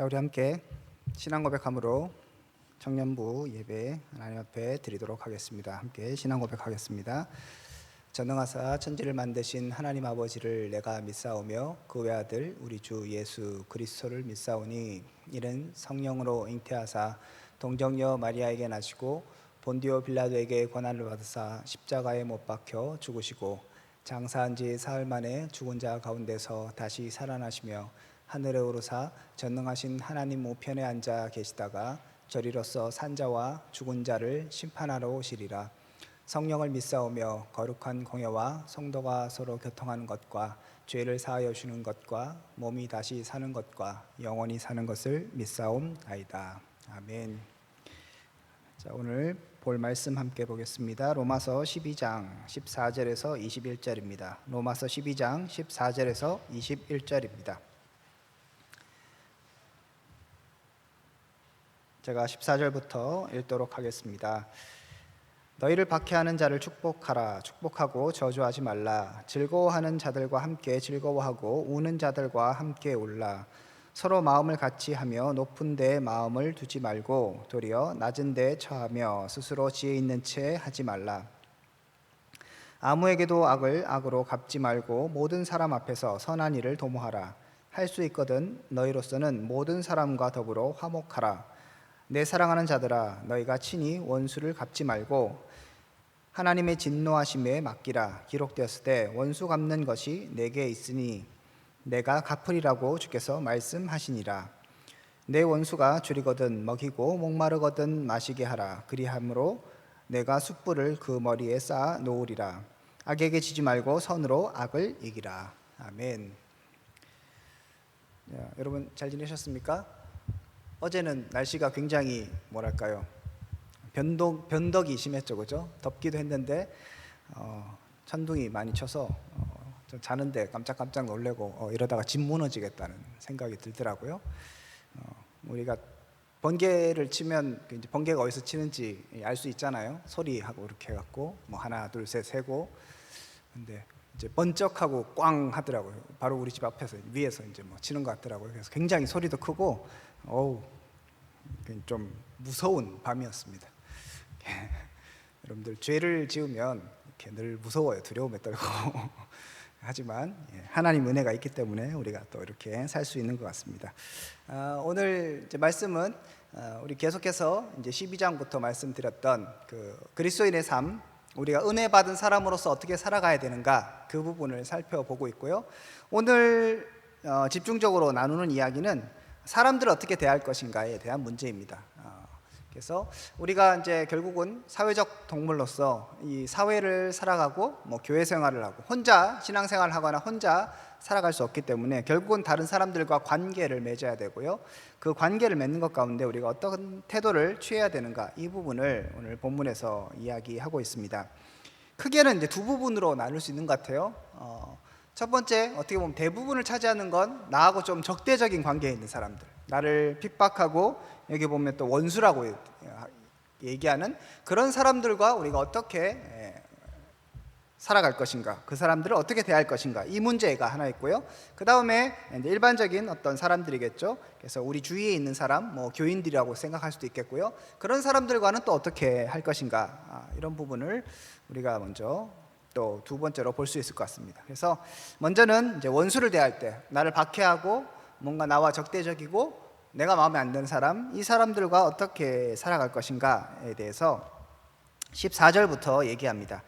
자, 우리 함께 신앙 고백함으로 청년부 예배 하나님 앞에 드리도록 하겠습니다. 함께 신앙 고백하겠습니다. 전능하사 천지를 만드신 하나님 아버지를 내가 믿사오며 그 외아들 우리 주 예수 그리스도를 믿사오니 이는 성령으로 잉태하사 동정녀 마리아에게 나시고 본디오 빌라도에게 고난을 받으사 십자가에 못 박혀 죽으시고 장사한 지 사흘 만에 죽은 자 가운데서 다시 살아나시며 하늘에 오르사 전능하신 하나님 우편에 앉아 계시다가 저리로서 산자와 죽은 자를 심판하러 오시리라. 성령을 믿사오며 거룩한 공예와 성도가 서로 교통하는 것과 죄를 사하여 주는 것과 몸이 다시 사는 것과 영원히 사는 것을 믿사옵나이다. 아멘. 자, 오늘 볼 말씀 함께 보겠습니다. 로마서 12장 14절에서 21절입니다. 로마서 12장 14절에서 21절입니다. 제가 14절부터 읽도록 하겠습니다. 너희를 박해하는 자를 축복하라. 축복하고 저주하지 말라. 즐거워하는 자들과 함께 즐거워하고 우는 자들과 함께 울라. 서로 마음을 같이 하며 높은 데에 마음을 두지 말고 도리어 낮은 데에 처하며 스스로 지혜 있는 채 하지 말라. 아무에게도 악을 악으로 갚지 말고 모든 사람 앞에서 선한 일을 도모하라. 할 수 있거든 너희로서는 모든 사람과 더불어 화목하라. 내 사랑하는 자들아, 너희가 친히 원수를 갚지 말고 하나님의 진노하심에 맡기라. 기록되었을 때 원수 갚는 것이 내게 있으니 내가 갚으리라고 주께서 말씀하시니라. 내 원수가 줄이거든 먹이고 목마르거든 마시게 하라. 그리함으로 내가 숯불을 그 머리에 쌓아 놓으리라. 악에게 지지 말고 선으로 악을 이기라. 아멘. 자, 여러분 잘 지내셨습니까? 어제는 날씨가 굉장히 뭐랄까요, 변덕이 심했죠, 그죠? 덥기도 했는데 천둥이 많이 쳐서 좀 자는데 깜짝깜짝 놀래고 이러다가 집 무너지겠다는 생각이 들더라고요. 우리가 번개를 치면 이제 번개가 어디서 치는지 알 수 있잖아요. 소리하고 이렇게 해갖고 뭐 하나 둘 셋 세고, 근데 이제 번쩍하고 꽝 하더라고요. 바로 우리 집 앞에서 위에서 이제 뭐 치는 것 같더라고요. 그래서 굉장히 소리도 크고 좀 무서운 밤이었습니다. 여러분들 죄를 지으면 이렇게 늘 무서워요. 두려움에 떨고 하지만 하나님 은혜가 있기 때문에 우리가 또 이렇게 살 수 있는 것 같습니다. 오늘 이제 말씀은 우리 계속해서 이제 12장부터 말씀드렸던 그 그리스도인의 삶, 우리가 은혜 받은 사람으로서 어떻게 살아가야 되는가, 그 부분을 살펴보고 있고요. 오늘 집중적으로 나누는 이야기는 사람들을 어떻게 대할 것인가에 대한 문제입니다. 그래서 우리가 이제 결국은 사회적 동물로서 이 사회를 살아가고 뭐 교회 생활을 하고 혼자 신앙생활을 하거나 혼자 살아갈 수 없기 때문에 결국은 다른 사람들과 관계를 맺어야 되고요. 그 관계를 맺는 것 가운데 우리가 어떤 태도를 취해야 되는가, 이 부분을 오늘 본문에서 이야기하고 있습니다. 크게는 이제 두 부분으로 나눌 수 있는 것 같아요. 첫 번째, 어떻게 보면 대부분을 차지하는 건 나하고 좀 적대적인 관계에 있는 사람들, 나를 핍박하고 여기 보면 또 원수라고 얘기하는 그런 사람들과 우리가 어떻게 살아갈 것인가, 그 사람들을 어떻게 대할 것인가, 이 문제가 하나 있고요. 그 다음에 일반적인 어떤 사람들이겠죠. 그래서 우리 주위에 있는 사람, 뭐 교인들이라고 생각할 수도 있겠고요. 그런 사람들과는 또 어떻게 할 것인가, 이런 부분을 우리가 먼저 또 두 번째로 볼 수 있을 것 같습니다. 그래서 먼저는 이제 원수를 대할 때, 나를 박해하고 뭔가 나와 적대적이고 내가 마음에 안 드는 사람, 이 사람들과 어떻게 살아갈 것인가에 대해서 14절부터 얘기합니다.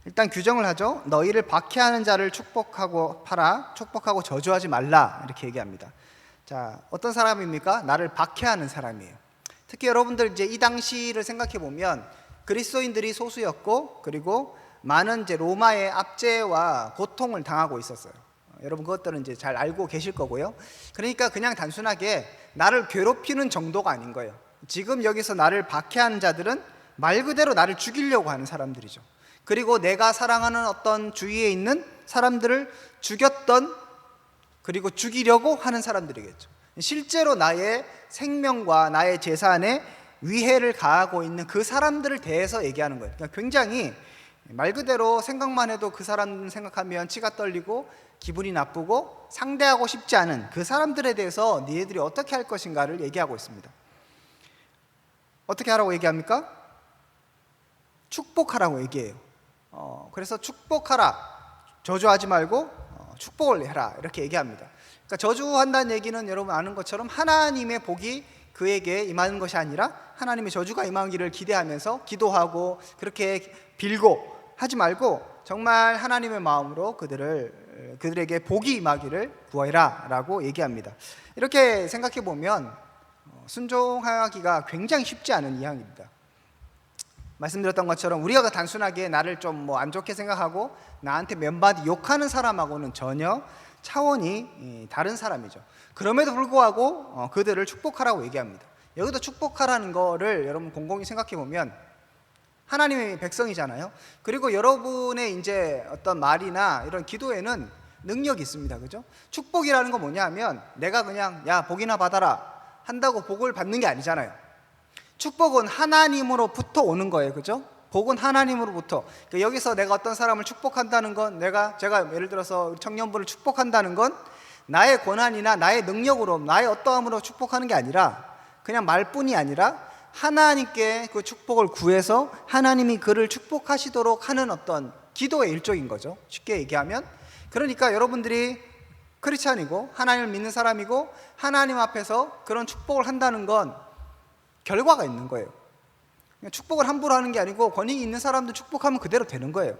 일단 규정을 하죠. 너희를 박해하는 자를 축복하고 파라, 축복하고 저주하지 말라, 이렇게 얘기합니다. 자, 어떤 사람입니까? 나를 박해하는 사람이에요. 특히 여러분들 이제 이 당시를 생각해 보면 그리스도인들이 소수였고, 그리고 많은 이제 로마의 압제와 고통을 당하고 있었어요. 여러분 그것들은 이제 잘 알고 계실 거고요. 그러니까 그냥 단순하게 나를 괴롭히는 정도가 아닌 거예요. 지금 여기서 나를 박해하는 자들은 말 그대로 나를 죽이려고 하는 사람들이죠. 그리고 내가 사랑하는 어떤 주위에 있는 사람들을 죽였던, 그리고 죽이려고 하는 사람들이겠죠. 실제로 나의 생명과 나의 재산에 위해를 가하고 있는 그 사람들을 대해서 얘기하는 거예요. 그러니까 굉장히 말 그대로 생각만 해도 그 사람 생각하면 치가 떨리고 기분이 나쁘고 상대하고 싶지 않은 그 사람들에 대해서 너희들이 어떻게 할 것인가를 얘기하고 있습니다. 어떻게 하라고 얘기합니까? 축복하라고 얘기해요. 그래서 축복하라, 저주하지 말고 축복을 해라, 이렇게 얘기합니다. 그러니까 저주한다는 얘기는 여러분 아는 것처럼 하나님의 복이 그에게 임하는 것이 아니라 하나님의 저주가 임하기를 기대하면서 기도하고 그렇게 빌고 하지 말고 정말 하나님의 마음으로 그들에게 복이 임하기를 구하라 라고 얘기합니다. 이렇게 생각해 보면 순종하기가 굉장히 쉽지 않은 이야기입니다. 말씀드렸던 것처럼 우리가 단순하게 나를 좀 뭐 안 좋게 생각하고 나한테 몇 마디 욕하는 사람하고는 전혀 차원이 다른 사람이죠. 그럼에도 불구하고 그들을 축복하라고 얘기합니다. 여기도 축복하라는 거를 여러분 곰곰이 생각해 보면 하나님의 백성이잖아요. 그리고 여러분의 이제 어떤 말이나 이런 기도에는 능력이 있습니다. 그죠? 축복이라는 건 뭐냐면 내가 그냥 야 복이나 받아라 한다고 복을 받는 게 아니잖아요. 축복은 하나님으로부터 오는 거예요. 그죠? 복은 하나님으로부터. 그러니까 여기서 내가 어떤 사람을 축복한다는 건 제가 예를 들어서 청년부를 축복한다는 건 나의 권한이나 나의 능력으로 나의 어떠함으로 축복하는 게 아니라 그냥 말뿐이 아니라 하나님께 그 축복을 구해서 하나님이 그를 축복하시도록 하는 어떤 기도의 일종인 거죠. 쉽게 얘기하면. 그러니까 여러분들이 크리스찬이고 하나님을 믿는 사람이고 하나님 앞에서 그런 축복을 한다는 건 결과가 있는 거예요. 축복을 함부로 하는 게 아니고 권위 있는 사람들 축복하면 그대로 되는 거예요.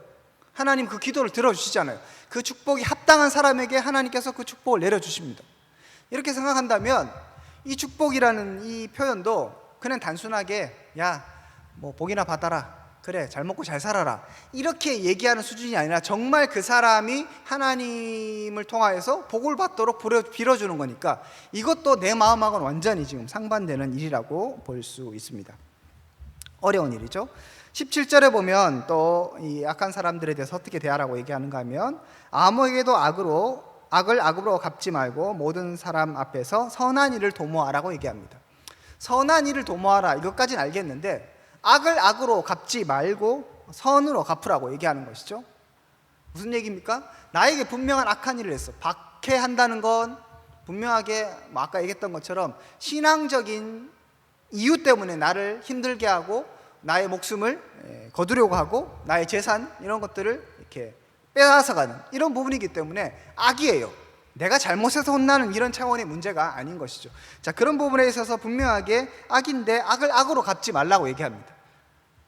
하나님 그 기도를 들어주시잖아요. 그 축복이 합당한 사람에게 하나님께서 그 축복을 내려주십니다. 이렇게 생각한다면 이 축복이라는 이 표현도 그냥 단순하게 야 뭐 복이나 받아라, 그래 잘 먹고 잘 살아라, 이렇게 얘기하는 수준이 아니라 정말 그 사람이 하나님을 통하여서 복을 받도록 빌어주는 거니까 이것도 내 마음하고는 완전히 지금 상반되는 일이라고 볼 수 있습니다. 어려운 일이죠. 17절에 보면 또 이 악한 사람들에 대해서 어떻게 대하라고 얘기하는가 하면 아무에게도 악을 악으로 갚지 말고 모든 사람 앞에서 선한 일을 도모하라고 얘기합니다. 선한 일을 도모하라, 이것까지는 알겠는데 악을 악으로 갚지 말고 선으로 갚으라고 얘기하는 것이죠. 무슨 얘기입니까? 나에게 분명한 악한 일을 했어. 박해한다는 건 분명하게 아까 얘기했던 것처럼 신앙적인 이유 때문에 나를 힘들게 하고 나의 목숨을 거두려고 하고 나의 재산 이런 것들을 이렇게 빼앗아가는 이런 부분이기 때문에 악이에요. 내가 잘못해서 혼나는 이런 차원의 문제가 아닌 것이죠. 자, 그런 부분에 있어서 분명하게 악인데 악을 악으로 갚지 말라고 얘기합니다.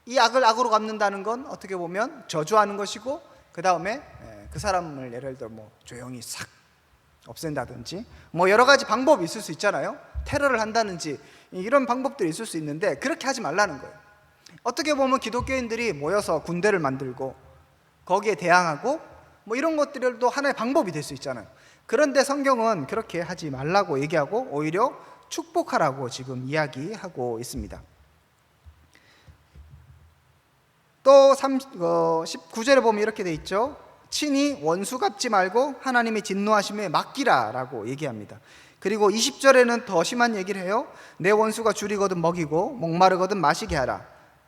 이 악을 악으로 갚는다는 건 어떻게 보면 저주하는 것이고 그 다음에 그 사람을 예를 들어 뭐 조용히 싹 없앤다든지 뭐 여러 가지 방법이 있을 수 있잖아요. 테러를 한다든지 이런 방법들이 있을 수 있는데 그렇게 하지 말라는 거예요. 어떻게 보면 기독교인들이 모여서 군대를 만들고 거기에 대항하고 뭐 이런 것들도 하나의 방법이 될 수 있잖아요. 그런데 성경은 그렇게 하지 말라고 얘기하고 오히려 축복하라고 지금 이야기하고 있습니다. 또 19절에 보면 이렇게 돼 있죠. 친히 원수 갚지 말고 하나님의 진노하심에 맡기라 라고 얘기합니다. 그리고 20절에는 더 심한 얘기를 해요. 내 원수가 줄이거든 먹이고 목마르거든 마시게 하라,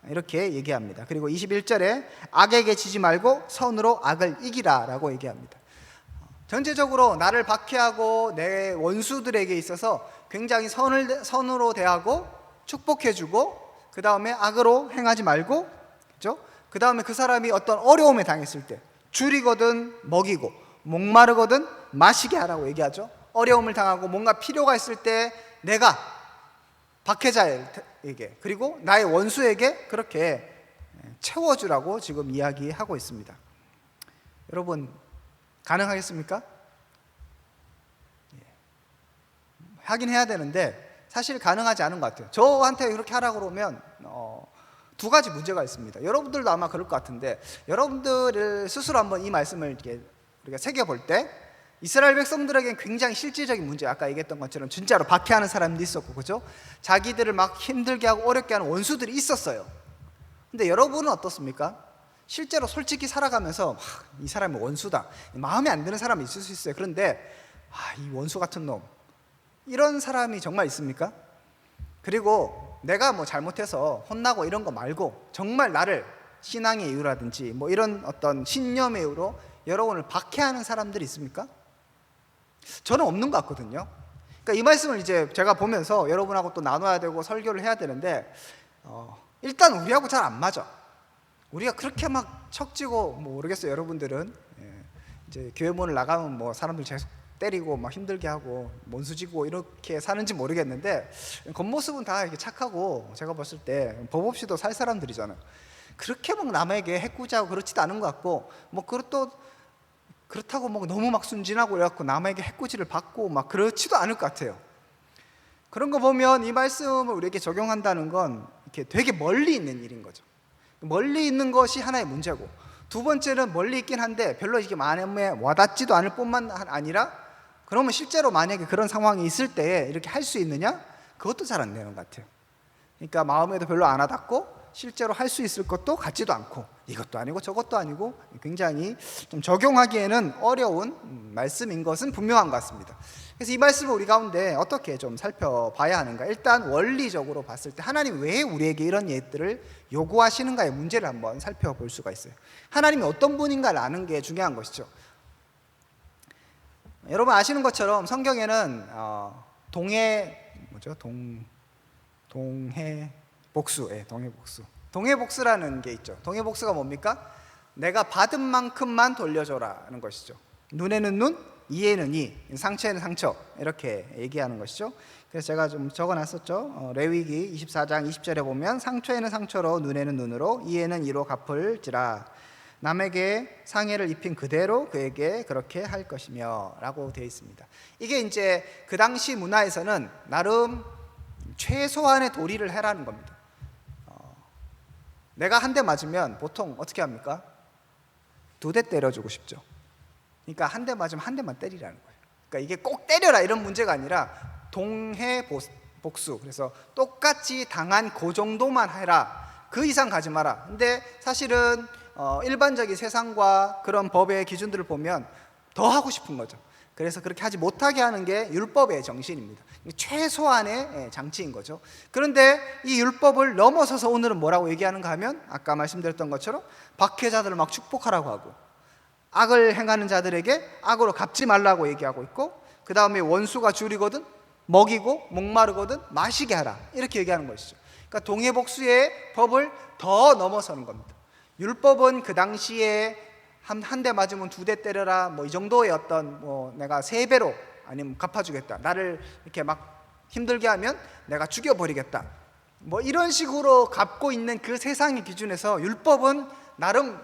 이렇게 얘기합니다. 그리고 21절에 악에게 지지 말고 선으로 악을 이기라 라고 얘기합니다. 전체적으로 나를 박해하고 내 원수들에게 있어서 굉장히 선으로 대하고 축복해주고 그 다음에 악으로 행하지 말고, 그렇죠? 그 다음에 그 사람이 어떤 어려움에 당했을 때 줄이거든 먹이고 목마르거든 마시게 하라고 얘기하죠. 어려움을 당하고 뭔가 필요가 있을 때 내가 박해자에게 그리고 나의 원수에게 그렇게 채워주라고 지금 이야기하고 있습니다. 여러분 가능하겠습니까? 하긴 해야 되는데 사실 가능하지 않은 것 같아요. 저한테 그렇게 하라고 그러면 두 가지 문제가 있습니다. 여러분들도 아마 그럴 것 같은데 여러분들 스스로 한번 이 말씀을 이렇게 우리가 새겨볼 때 이스라엘 백성들에게는 굉장히 실질적인 문제, 아까 얘기했던 것처럼 진짜로 박해하는 사람도 있었고, 그죠? 자기들을 막 힘들게 하고 어렵게 하는 원수들이 있었어요. 근데 여러분은 어떻습니까? 실제로 솔직히 살아가면서 이 사람이 원수다, 마음에 안 드는 사람이 있을 수 있어요. 그런데 이 원수 같은 놈, 이런 사람이 정말 있습니까? 그리고 내가 뭐 잘못해서 혼나고 이런 거 말고 정말 나를 신앙의 이유라든지 뭐 이런 어떤 신념의 이유로 여러분을 박해하는 사람들이 있습니까? 저는 없는 것 같거든요. 그러니까 이 말씀을 이제 제가 보면서 여러분하고 또 나눠야 되고 설교를 해야 되는데 일단 우리하고 잘 안 맞아. 우리가 그렇게 막 척지고 뭐 모르겠어요. 여러분들은 이제 교회 문을 나가면 뭐 사람들 계속 때리고 막 힘들게 하고 mon수지고 이렇게 사는지 모르겠는데 겉모습은 다 이렇게 착하고 제가 봤을 때 법 없이도 살 사람들이잖아요. 그렇게 막 남에게 해코지하고 그렇지도 않은 것 같고 뭐 그렇다고 뭐 너무 막 순진하고 그래갖고 남에게 해코지를 받고 막 그렇지도 않을 것 같아요. 그런 거 보면 이 말씀을 우리에게 적용한다는 건 이렇게 되게 멀리 있는 일인 거죠. 멀리 있는 것이 하나의 문제고, 두 번째는 멀리 있긴 한데 별로 이게 마음에 와닿지도 않을 뿐만 아니라 그러면 실제로 만약에 그런 상황이 있을 때에 이렇게 할 수 있느냐? 그것도 잘 안 되는 것 같아요. 그러니까 마음에도 별로 안 와닿고 실제로 할 수 있을 것도 같지도 않고 이것도 아니고 저것도 아니고 굉장히 좀 적용하기에는 어려운 말씀인 것은 분명한 것 같습니다. 그래서 이 말씀을 우리 가운데 어떻게 좀 살펴봐야 하는가? 일단 원리적으로 봤을 때 하나님 왜 우리에게 이런 예들을 요구하시는가의 문제를 한번 살펴볼 수가 있어요. 하나님이 어떤 분인가를 아는 게 중요한 것이죠. 여러분 아시는 것처럼 성경에는 동해복수라는 게 있죠. 동해복수가 뭡니까? 내가 받은 만큼만 돌려줘라는 것이죠. 눈에는 눈, 이에는 이, 상처에는 상처, 이렇게 얘기하는 것이죠. 그래서 제가 좀 적어놨었죠. 레위기 24장 20절에 보면 상처에는 상처로 눈에는 눈으로 이에는 이로 갚을지라 남에게 상해를 입힌 그대로 그에게 그렇게 할 것이며 라고 되어 있습니다. 이게 이제 그 당시 문화에서는 나름 최소한의 도리를 해라는 겁니다. 내가 한 대 맞으면 보통 어떻게 합니까? 2대 때려주고 싶죠. 그러니까 한 대 맞으면 한 대만 때리라는 거예요. 그러니까 이게 꼭 때려라 이런 문제가 아니라 동해복수, 그래서 똑같이 당한 그 정도만 해라, 그 이상 가지 마라. 근데 사실은 일반적인 세상과 그런 법의 기준들을 보면 더 하고 싶은 거죠. 그래서 그렇게 하지 못하게 하는 게 율법의 정신입니다. 최소한의 장치인 거죠. 그런데 이 율법을 넘어서서 오늘은 뭐라고 얘기하는가 하면 아까 말씀드렸던 것처럼 박해자들을 막 축복하라고 하고 악을 행하는 자들에게 악으로 갚지 말라고 얘기하고 있고, 그 다음에 원수가 줄이거든 먹이고 목마르거든 마시게 하라, 이렇게 얘기하는 것이죠. 그러니까 동해복수의 법을 더 넘어서는 겁니다. 율법은 그 당시에 한 대 맞으면 2대 때려라, 뭐 이 정도의 어떤 내가 3배로 아니면 갚아주겠다, 나를 이렇게 막 힘들게 하면 내가 죽여버리겠다, 뭐 이런 식으로 갚고 있는 그 세상의 기준에서 율법은 나름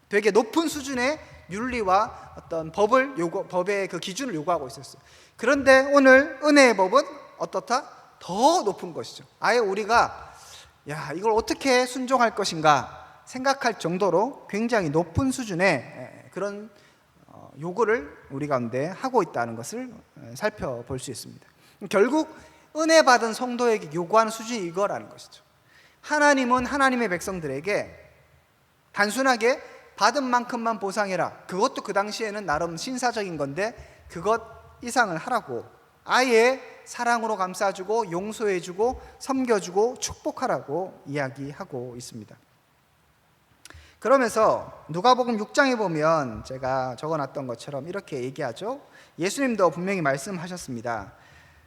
되게 높은 수준의 윤리와 어떤 법의 그 기준을 요구하고 있었어요. 그런데 오늘 은혜의 법은 어떻다? 더 높은 것이죠. 아예 우리가 이걸 어떻게 순종할 것인가 생각할 정도로 굉장히 높은 수준의 그런 요구를 우리 가운데 하고 있다는 것을 살펴볼 수 있습니다. 결국 은혜 받은 성도에게 요구하는 수준이 이거라는 것이죠. 하나님은 하나님의 백성들에게 단순하게 받은 만큼만 보상해라, 그것도 그 당시에는 나름 신사적인 건데 그것 이상을 하라고, 아예 사랑으로 감싸주고 용서해주고 섬겨주고 축복하라고 이야기하고 있습니다. 그러면서 누가복음 6장에 보면 제가 적어놨던 것처럼 이렇게 얘기하죠. 예수님도 분명히 말씀하셨습니다.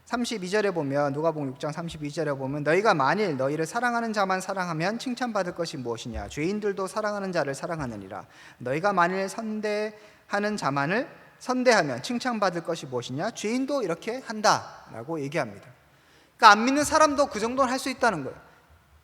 32절에 보면, 누가복음 6장 32절에 보면 너희가 만일 너희를 사랑하는 자만 사랑하면 칭찬받을 것이 무엇이냐, 죄인들도 사랑하는 자를 사랑하느니라. 너희가 만일 선대하는 자만을 선대하면 칭찬받을 것이 무엇이냐, 죄인도 이렇게 한다라고 얘기합니다. 그러니까 안 믿는 사람도 그 정도는 할 수 있다는 거예요.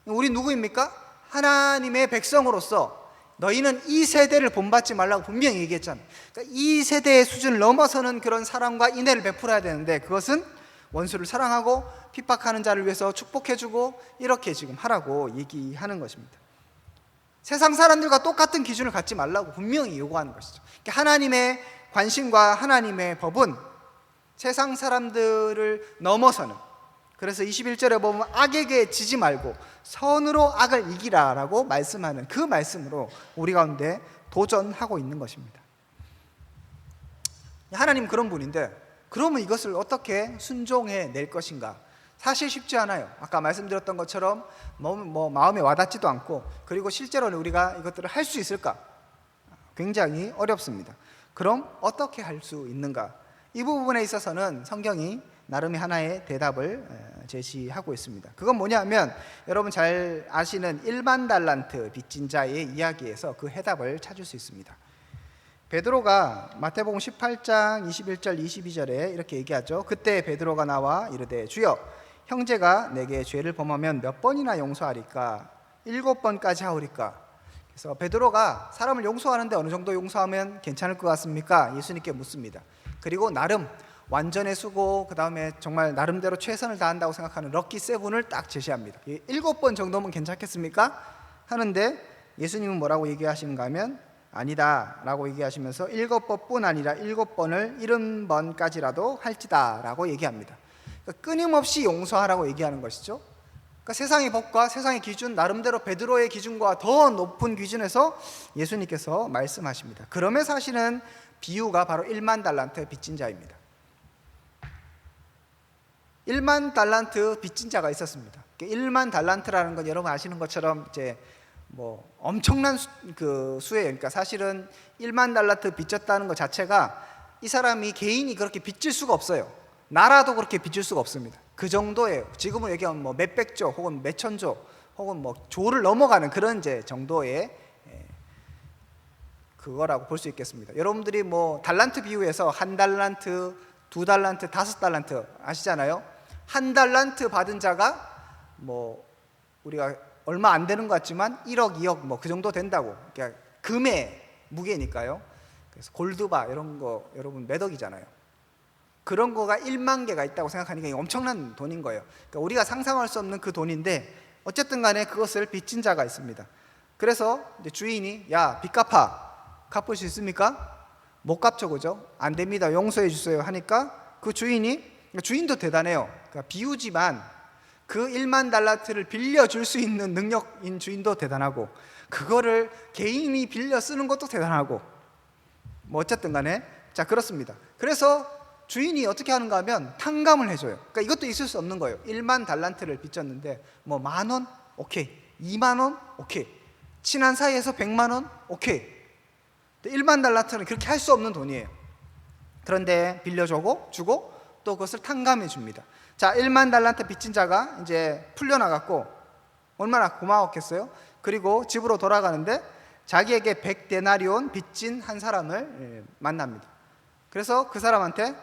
우리 누구입니까? 하나님의 백성으로서 너희는 이 세대를 본받지 말라고 분명히 얘기했잖아요. 그러니까 이 세대의 수준을 넘어서는 그런 사랑과 인애를 베풀어야 되는데 그것은 원수를 사랑하고 핍박하는 자를 위해서 축복해주고 이렇게 지금 하라고 얘기하는 것입니다. 세상 사람들과 똑같은 기준을 갖지 말라고 분명히 요구하는 것이죠. 그러니까 하나님의 관심과 하나님의 법은 세상 사람들을 넘어서는, 그래서 21절에 보면 악에게 지지 말고 선으로 악을 이기라라고 말씀하는 그 말씀으로 우리 가운데 도전하고 있는 것입니다. 하나님 그런 분인데 그러면 이것을 어떻게 순종해 낼 것인가? 사실 쉽지 않아요. 아까 말씀드렸던 것처럼 마음에 와닿지도 않고, 그리고 실제로는 우리가 이것들을 할 수 있을까? 굉장히 어렵습니다. 그럼 어떻게 할 수 있는가? 이 부분에 있어서는 성경이 나름의 하나의 대답을 제시하고 있습니다. 그건 뭐냐면 여러분 잘 아시는 1만 달란트 빚진 자의 이야기에서 그 해답을 찾을 수 있습니다. 베드로가 마태복음 18장 21절 22절에 이렇게 얘기하죠. 그때 베드로가 나와 이르되 주여 형제가 내게 죄를 범하면 몇 번이나 용서하리까? 7번까지 하오리까? 그래서 베드로가 사람을 용서하는데 어느 정도 용서하면 괜찮을 것 같습니까? 예수님께 묻습니다. 그리고 나름 완전의 수고, 그 다음에 정말 나름대로 최선을 다한다고 생각하는 럭키 세븐을 딱 제시합니다. 7번 정도면 괜찮겠습니까? 하는데 예수님은 뭐라고 얘기하시는가 하면 아니다 라고 얘기하시면서 7번뿐 아니라 7번을 70번까지라도 할지다 라고 얘기합니다. 그러니까 끊임없이 용서하라고 얘기하는 것이죠. 그러니까 세상의 법과 세상의 기준, 나름대로 베드로의 기준과 더 높은 기준에서 예수님께서 말씀하십니다. 그러면서 하시는 비유가 바로 1만 달란트 빚진 자입니다. 1만 달란트 빚진 자가 있었습니다. 1만 달란트라는 건 여러분 아시는 것처럼 이제 뭐 엄청난 수예요. 그러니까 사실은 1만 달란트 빚졌다는 것 자체가 이 사람이 개인이 그렇게 빚질 수가 없어요. 나라도 그렇게 빚질 수가 없습니다. 그 정도예요. 지금은 얘기하면 뭐 몇백조 혹은 몇천조 혹은 뭐 조를 넘어가는 그런 이제 정도의 그거라고 볼 수 있겠습니다. 여러분들이 뭐 달란트 비유에서 1달란트, 2달란트, 5달란트 아시잖아요. 1달란트 받은 자가 뭐 우리가 얼마 안 되는 것 같지만 1억, 2억 뭐 그 정도 된다고. 그러니까 금의 무게니까요. 그래서 골드바 이런 거 여러분 몇 억이잖아요. 그런 거가 1만 개가 있다고 생각하니까 엄청난 돈인 거예요. 그러니까 우리가 상상할 수 없는 그 돈인데 어쨌든 간에 그것을 빚진 자가 있습니다. 그래서 이제 주인이 야 빚 갚을 수 있습니까? 못 갚죠, 그죠? 안 됩니다. 용서해 주세요 하니까 그 주인도 대단해요. 그러니까 비유지만 그 1만 달란트를 빌려줄 수 있는 능력인 주인도 대단하고 그거를 개인이 빌려 쓰는 것도 대단하고 뭐 어쨌든 간에 자 그렇습니다. 그래서 주인이 어떻게 하는가 하면 탕감을 해줘요. 그러니까 이것도 있을 수 없는 거예요. 1만 달란트를 빚졌는데 뭐 10,000원? 오케이. 20,000원? 오케이. 친한 사이에서 100만 원? 오케이. 1만 달란트는 그렇게 할 수 없는 돈이에요. 그런데 빌려주고 또 그것을 탕감해 줍니다. 자, 1만 달란트 빚진 자가 이제 풀려나갔고 얼마나 고마웠겠어요? 그리고 집으로 돌아가는데 자기에게 100데나리온 빚진 한 사람을 만납니다. 그래서 그 사람한테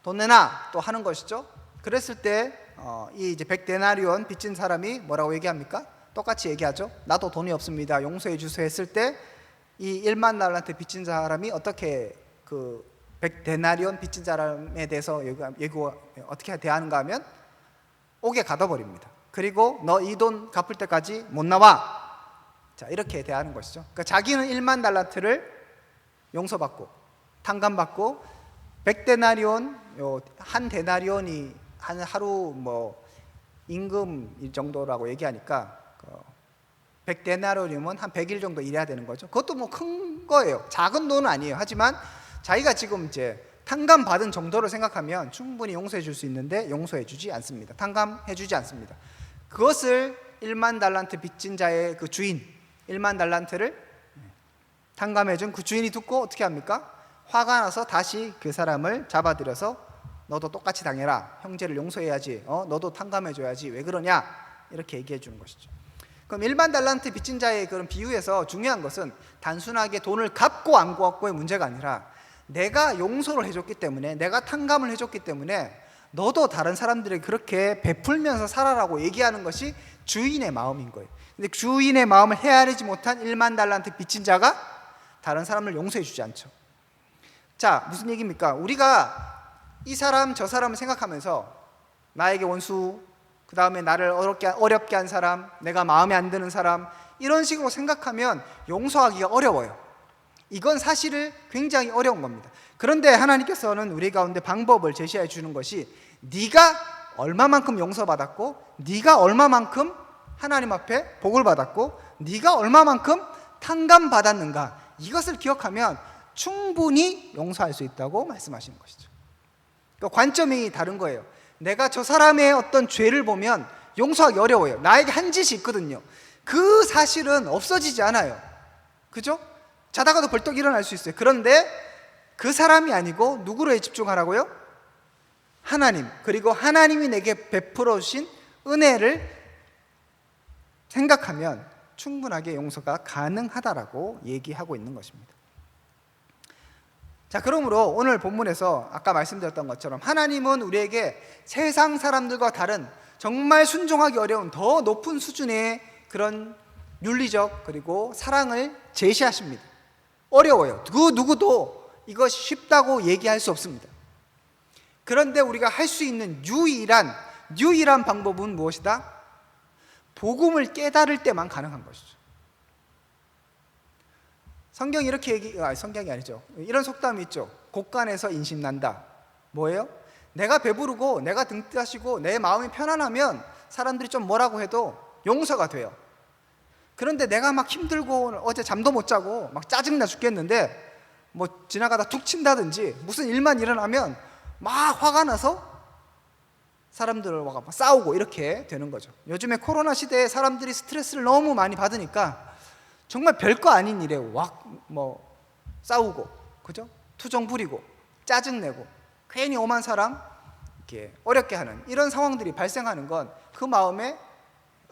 돈 내놔 또 하는 것이죠. 그랬을 때 이 이제 100데나리온 빚진 사람이 뭐라고 얘기합니까? 똑같이 얘기하죠. 나도 돈이 없습니다. 용서해 주세요 했을 때 이 1만 달란트 빚진 사람이 어떻게 그 100데나리온 빚진 사람에 대해서 어떻게 대하는가 하면 옥에 가둬버립니다. 그리고 너 이 돈 갚을 때까지 못 나와. 자 이렇게 대하는 것이죠. 그러니까 자기는 1만 달란트를 용서받고 탕감받고 100데나리온 한 데나리온이 한 하루 뭐 임금 정도라고 얘기하니까 100데나리온이면 한 100일 정도 일해야 되는 거죠. 그것도 뭐 큰 거예요. 작은 돈은 아니에요. 하지만 자기가 지금 이제 탕감받은 정도를 생각하면 충분히 용서해 줄 수 있는데 용서해 주지 않습니다. 탕감해 주지 않습니다. 그것을 1만 달란트 빚진 자의 그 주인 1만 달란트를 탕감해 준 그 주인이 듣고 어떻게 합니까? 화가 나서 다시 그 사람을 잡아들여서 너도 똑같이 당해라. 형제를 용서해야지. 너도 탕감해 줘야지. 왜 그러냐? 이렇게 얘기해 주는 것이죠. 그럼 1만 달란트 빚진 자의 그런 비유에서 중요한 것은 단순하게 돈을 갚고 안 갚고의 문제가 아니라 내가 용서를 해줬기 때문에 내가 탕감을 해줬기 때문에 너도 다른 사람들에게 그렇게 베풀면서 살아라고 얘기하는 것이 주인의 마음인 거예요. 근데 주인의 마음을 헤아리지 못한 1만 달란트 빚진 자가 다른 사람을 용서해 주지 않죠. 자, 무슨 얘기입니까? 우리가 이 사람 저 사람을 생각하면서 나에게 원수, 그 다음에 나를 어렵게 한 사람, 내가 마음에 안 드는 사람 이런 식으로 생각하면 용서하기가 어려워요. 이건 사실은 굉장히 어려운 겁니다. 그런데 하나님께서는 우리 가운데 방법을 제시해 주는 것이 네가 얼마만큼 용서받았고 네가 얼마만큼 하나님 앞에 복을 받았고 네가 얼마만큼 탕감받았는가 이것을 기억하면 충분히 용서할 수 있다고 말씀하시는 것이죠. 그러니까 관점이 다른 거예요. 내가 저 사람의 어떤 죄를 보면 용서하기 어려워요. 나에게 한 짓이 있거든요. 그 사실은 없어지지 않아요. 그죠? 자다가도 벌떡 일어날 수 있어요. 그런데 그 사람이 아니고 누구로에 집중하라고요? 하나님, 그리고 하나님이 내게 베풀어 주신 은혜를 생각하면 충분하게 용서가 가능하다라고 얘기하고 있는 것입니다. 자, 그러므로 오늘 본문에서 아까 말씀드렸던 것처럼 하나님은 우리에게 세상 사람들과 다른 정말 순종하기 어려운 더 높은 수준의 그런 윤리적 그리고 사랑을 제시하십니다. 어려워요. 그 누구도 이것이 쉽다고 얘기할 수 없습니다. 그런데 우리가 할 수 있는 유일한 방법은 무엇이다? 복음을 깨달을 때만 가능한 것이죠. 성경이 이렇게 성경이 아니죠. 이런 속담이 있죠. 곡간에서 인심난다. 뭐예요? 내가 배부르고 내가 등 따시고 내 마음이 편안하면 사람들이 좀 뭐라고 해도 용서가 돼요. 그런데 내가 막 힘들고 어제 잠도 못 자고 막 짜증나 죽겠는데 뭐 지나가다 툭 친다든지 무슨 일만 일어나면 막 화가 나서 사람들과 막 싸우고 이렇게 되는 거죠. 요즘에 코로나 시대에 사람들이 스트레스를 너무 많이 받으니까 정말 별거 아닌 일에 싸우고, 그죠? 투정 부리고, 짜증내고, 괜히 오만 사람 이렇게 어렵게 하는 이런 상황들이 발생하는 건 그 마음에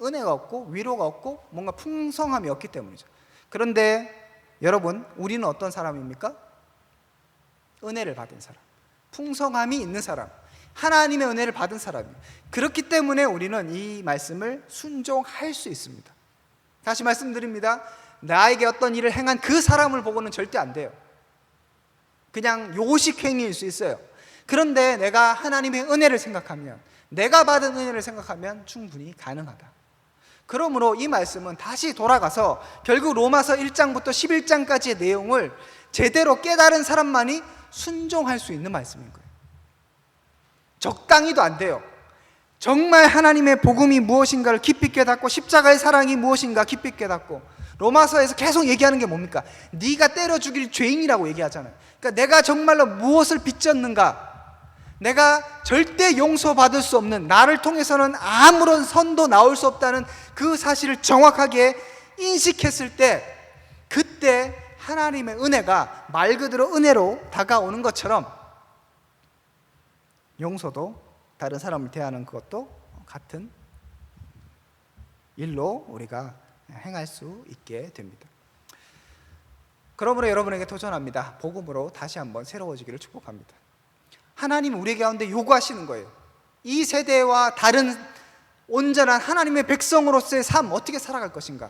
은혜가 없고 위로가 없고 뭔가 풍성함이 없기 때문이죠. 그런데 여러분, 우리는 어떤 사람입니까? 은혜를 받은 사람, 풍성함이 있는 사람, 하나님의 은혜를 받은 사람이에요. 그렇기 때문에 우리는 이 말씀을 순종할 수 있습니다. 다시 말씀드립니다. 나에게 어떤 일을 행한 그 사람을 보고는 절대 안 돼요. 그냥 요식행위일 수 있어요. 그런데 내가 하나님의 은혜를 생각하면, 내가 받은 은혜를 생각하면 충분히 가능하다. 그러므로 이 말씀은 다시 돌아가서 결국 로마서 1장부터 11장까지의 내용을 제대로 깨달은 사람만이 순종할 수 있는 말씀인 거예요. 적당히도 안 돼요. 정말 하나님의 복음이 무엇인가를 깊이 깨닫고 십자가의 사랑이 무엇인가 깊이 깨닫고, 로마서에서 계속 얘기하는 게 뭡니까? 네가 때려 죽일 죄인이라고 얘기하잖아요. 그러니까 내가 정말로 무엇을 빚졌는가, 내가 절대 용서받을 수 없는, 나를 통해서는 아무런 선도 나올 수 없다는 그 사실을 정확하게 인식했을 때, 그때 하나님의 은혜가 말 그대로 은혜로 다가오는 것처럼 용서도 다른 사람을 대하는 그것도 같은 일로 우리가 행할 수 있게 됩니다. 그러므로 여러분에게 도전합니다. 복음으로 다시 한번 새로워지기를 축복합니다. 하나님 우리 가운데 요구하시는 거예요. 이 세대와 다른 온전한 하나님의 백성으로서의 삶 어떻게 살아갈 것인가.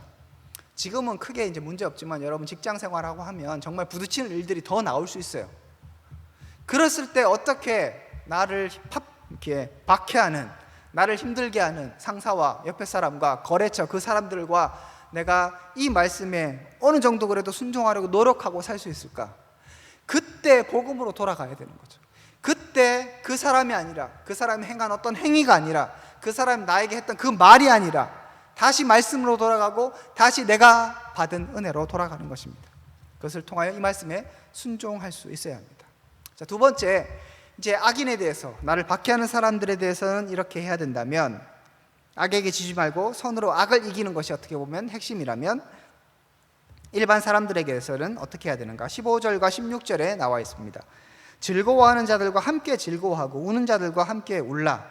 지금은 크게 이제 문제 없지만 여러분 직장 생활하고 하면 정말 부딪히는 일들이 더 나올 수 있어요. 그랬을 때 어떻게 나를 이렇게 박해하는, 나를 힘들게 하는 상사와 옆에 사람과 거래처 그 사람들과 내가 이 말씀에 어느 정도 그래도 순종하려고 노력하고 살 수 있을까? 그때 복음으로 돌아가야 되는 거죠. 그때 그 사람이 아니라, 그 사람이 행한 어떤 행위가 아니라, 그 사람이 나에게 했던 그 말이 아니라 다시 말씀으로 돌아가고 다시 내가 받은 은혜로 돌아가는 것입니다. 그것을 통하여 이 말씀에 순종할 수 있어야 합니다. 자, 두 번째, 이제 악인에 대해서, 나를 박해하는 사람들에 대해서는 이렇게 해야 된다면, 악에게 지지 말고 선으로 악을 이기는 것이 어떻게 보면 핵심이라면, 일반 사람들에게서는 어떻게 해야 되는가? 15절과 16절에 나와 있습니다. 즐거워하는 자들과 함께 즐거워하고 우는 자들과 함께 울라.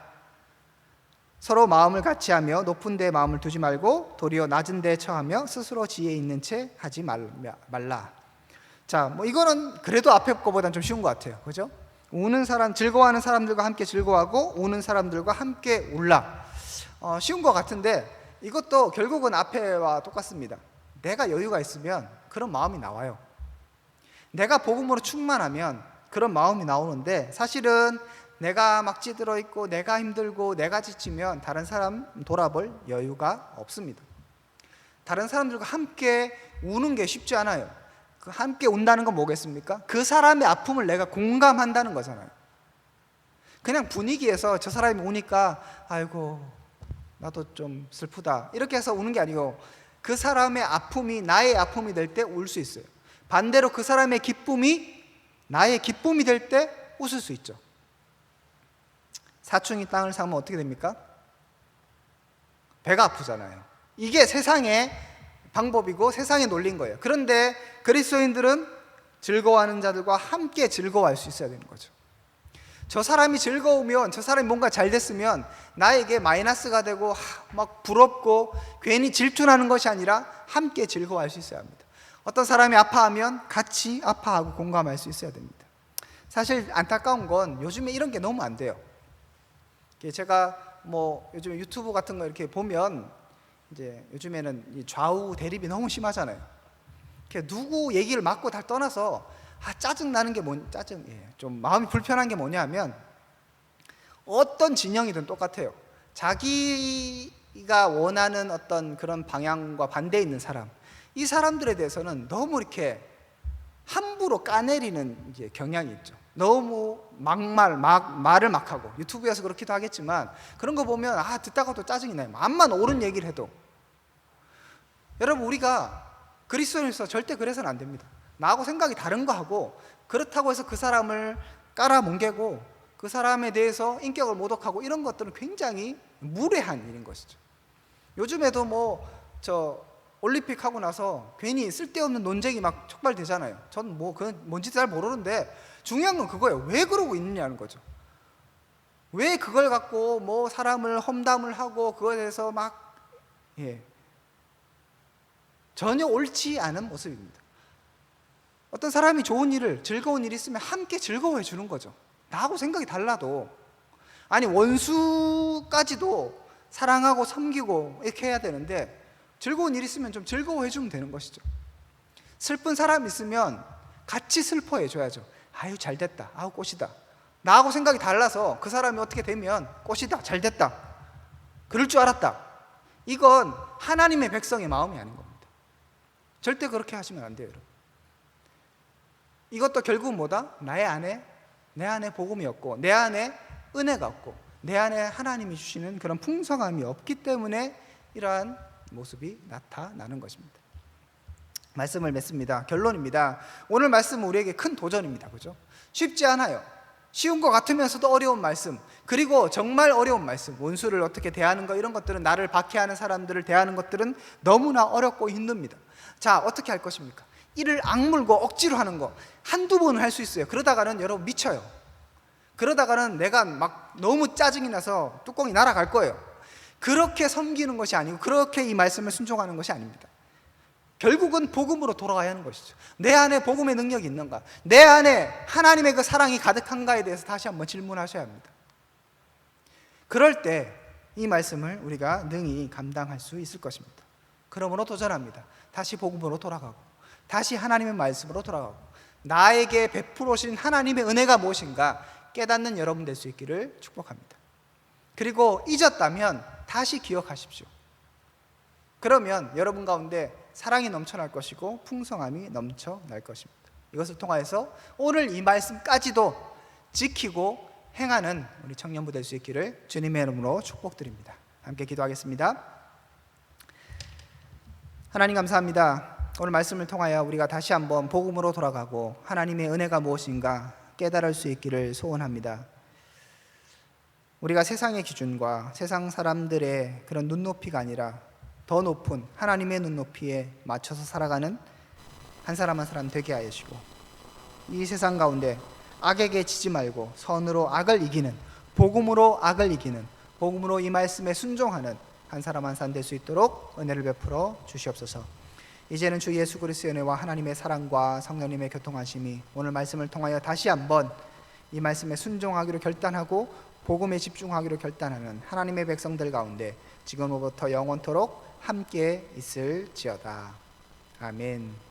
서로 마음을 같이 하며 높은 데에 마음을 두지 말고 도리어 낮은 데에 처하며 스스로 지혜 있는 채 하지 말라. 자, 이거는 그래도 앞에 거보다는 좀 쉬운 것 같아요. 그죠? 우는 사람, 즐거워하는 사람들과 함께 즐거워하고 우는 사람들과 함께 울라. 쉬운 것 같은데 이것도 결국은 앞에와 똑같습니다. 내가 여유가 있으면 그런 마음이 나와요. 내가 복음으로 충만하면 그런 마음이 나오는데, 사실은 내가 막 찌들어 있고 내가 힘들고 내가 지치면 다른 사람 돌아볼 여유가 없습니다. 다른 사람들과 함께 우는 게 쉽지 않아요. 그 함께 운다는 건 뭐겠습니까? 그 사람의 아픔을 내가 공감한다는 거잖아요. 그냥 분위기에서 저 사람이 우니까 아이고 나도 좀 슬프다 이렇게 해서 우는 게 아니고, 그 사람의 아픔이 나의 아픔이 될 때 울 수 있어요. 반대로 그 사람의 기쁨이 나의 기쁨이 될 때 웃을 수 있죠. 사춘이 땅을 사면 어떻게 됩니까? 배가 아프잖아요. 이게 세상의 방법이고 세상의 논리인 거예요. 그런데 그리스도인들은 즐거워하는 자들과 함께 즐거워할 수 있어야 되는 거죠. 저 사람이 즐거우면, 저 사람이 뭔가 잘 됐으면 나에게 마이너스가 되고 막 부럽고 괜히 질투나는 것이 아니라 함께 즐거워할 수 있어야 합니다. 어떤 사람이 아파하면 같이 아파하고 공감할 수 있어야 됩니다. 사실 안타까운 건 요즘에 이런 게 너무 안 돼요. 제가 뭐 요즘 유튜브 같은 거 이렇게 보면 이제 요즘에는 이 좌우 대립이 너무 심하잖아요. 누구 얘기를 맞고 다 떠나서 짜증 나는 게 좀 마음이 불편한 게 뭐냐면, 어떤 진영이든 똑같아요. 자기가 원하는 어떤 그런 방향과 반대에 있는 사람, 이 사람들에 대해서는 너무 이렇게 함부로 까내리는 이제 경향이 있죠. 너무 말을 막 하고, 유튜브에서 그렇기도 하겠지만 그런 거 보면 듣다가도 짜증이 나요. 암만 옳은 얘기를 해도. 여러분, 우리가 그리스도인으로서 절대 그래서는 안 됩니다. 나하고 생각이 다른 거 하고, 그렇다고 해서 그 사람을 깔아뭉개고 그 사람에 대해서 인격을 모독하고, 이런 것들은 굉장히 무례한 일인 것이죠. 요즘에도 올림픽 하고 나서 괜히 쓸데없는 논쟁이 막 촉발되잖아요. 저는 그건 뭔지 잘 모르는데 중요한 건 그거예요. 왜 그러고 있느냐는 거죠. 왜 그걸 갖고 사람을 험담을 하고 그거에 대해서 전혀 옳지 않은 모습입니다. 어떤 사람이 좋은 일을, 즐거운 일이 있으면 함께 즐거워해 주는 거죠. 나하고 생각이 달라도. 아니, 원수까지도 사랑하고 섬기고 이렇게 해야 되는데, 즐거운 일이 있으면 좀 즐거워해 주면 되는 것이죠. 슬픈 사람이 있으면 같이 슬퍼해 줘야죠. 아유, 잘 됐다. 아우, 꽃이다. 나하고 생각이 달라서 그 사람이 어떻게 되면 꽃이다, 잘 됐다, 그럴 줄 알았다. 이건 하나님의 백성의 마음이 아닌 겁니다. 절대 그렇게 하시면 안 돼요, 여러분. 이것도 결국은 뭐다? 내 안에 복음이 없고, 내 안에 은혜가 없고, 내 안에 하나님이 주시는 그런 풍성함이 없기 때문에 이러한 모습이 나타나는 것입니다. 말씀을 맺습니다. 결론입니다. 오늘 말씀은 우리에게 큰 도전입니다. 그죠? 쉽지 않아요. 쉬운 것 같으면서도 어려운 말씀, 그리고 정말 어려운 말씀, 원수를 어떻게 대하는 것, 이런 것들은, 나를 박해하는 사람들을 대하는 것들은 너무나 어렵고 힘듭니다. 자, 어떻게 할 것입니까? 이를 악물고 억지로 하는 거 한두 번은 할 수 있어요. 그러다가는 여러분 미쳐요. 그러다가는 내가 막 너무 짜증이 나서 뚜껑이 날아갈 거예요. 그렇게 섬기는 것이 아니고, 그렇게 이 말씀을 순종하는 것이 아닙니다. 결국은 복음으로 돌아가야 하는 것이죠. 내 안에 복음의 능력이 있는가, 내 안에 하나님의 그 사랑이 가득한가에 대해서 다시 한번 질문하셔야 합니다. 그럴 때 이 말씀을 우리가 능히 감당할 수 있을 것입니다. 그러므로 도전합니다. 다시 복음으로 돌아가고, 다시 하나님의 말씀으로 돌아가고, 나에게 베풀어 주신 하나님의 은혜가 무엇인가 깨닫는 여러분 될 수 있기를 축복합니다. 그리고 잊었다면 다시 기억하십시오. 그러면 여러분 가운데 사랑이 넘쳐날 것이고 풍성함이 넘쳐날 것입니다. 이것을 통하여서 오늘 이 말씀까지도 지키고 행하는 우리 청년부 될 수 있기를 주님의 이름으로 축복드립니다. 함께 기도하겠습니다. 하나님, 감사합니다. 오늘 말씀을 통하여 우리가 다시 한번 복음으로 돌아가고 하나님의 은혜가 무엇인가 깨달을 수 있기를 소원합니다. 우리가 세상의 기준과 세상 사람들의 그런 눈높이가 아니라 더 높은 하나님의 눈높이에 맞춰서 살아가는 한 사람 한 사람 되게 하시고, 이 세상 가운데 악에게 지지 말고 선으로 악을 이기는, 복음으로 악을 이기는, 복음으로 이 말씀에 순종하는 한 사람 한 사람 될 수 있도록 은혜를 베풀어 주시옵소서. 이제는 주 예수 그리스도의 은혜와 하나님의 사랑과 성령님의 교통하심이 오늘 말씀을 통하여 다시 한번 이 말씀에 순종하기로 결단하고 복음에 집중하기로 결단하는 하나님의 백성들 가운데 지금부터 영원토록 함께 있을지어다. 아멘.